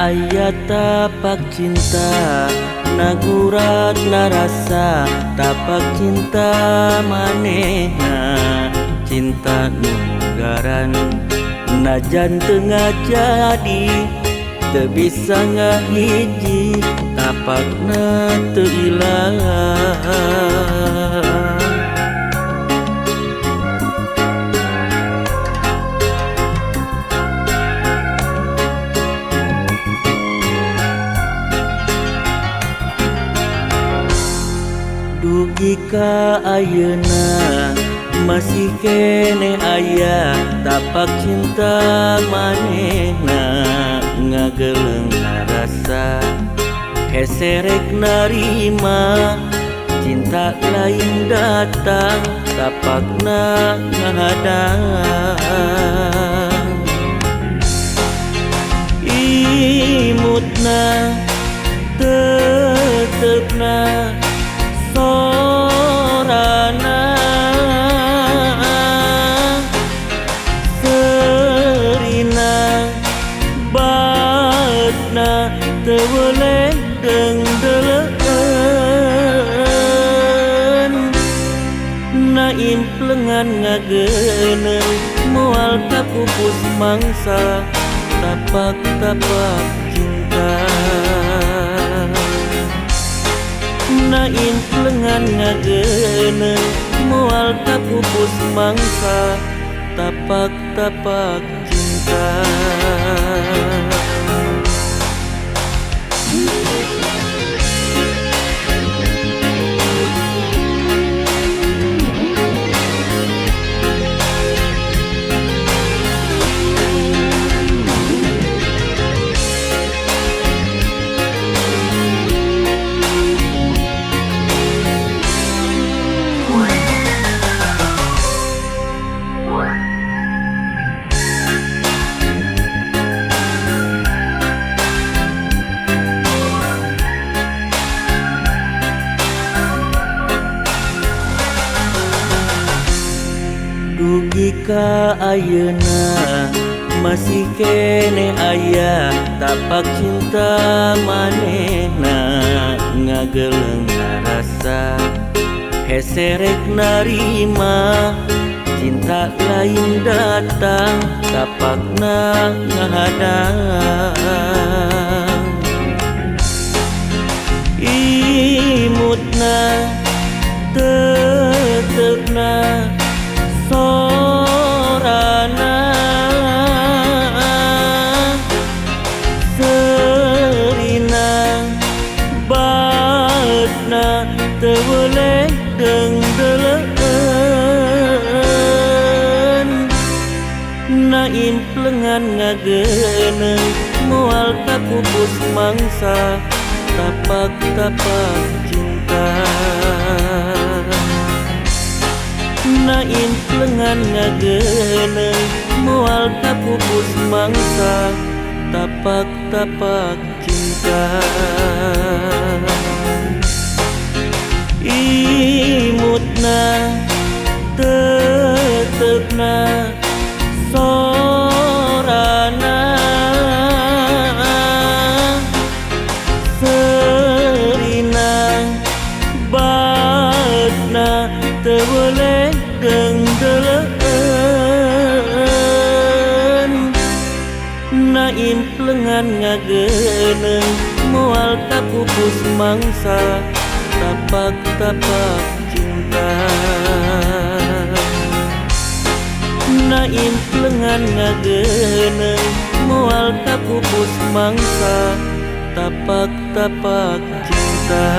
Aya tapak cinta nagurat narasa tapak cinta manehna cinta nugaran najan tengah jadi teu bisa ngahiji tapakna teu ilang. Dugi ka ayeuna masih kene aya tapak cinta manehna ngageleung rasa heserek narima cinta lain datang tapakna ngahadang imutna tetepna sorana serina batna teu boleh dengdeleun na implengan ngageuneuh moal kapupus mangsa tapak-tapak cinta na implengan ngageuneuh moal kapupus mangsa tapak-tapak cinta. Dugi ka ayeuna masih kene aya tapak cinta manehna ngageleung rasa heserek narima cinta lain datang tapakna ngahadang imutna tetepna sorana serina batna teu boleh dengdeleun na implengan ngageuneuh moal kapupus mangsa tapak-tapak cinta na implengan ngageuneuh moal kapupus mangsa tapak-tapak cinta imutna tetepna sorana serina batna teu boleh dengdeleun na implengan ngageuneuh moal kapupus mangsa tapak-tapak cinta na implengan ngageuneuh moal kapupus mangsa tapak-tapak cinta.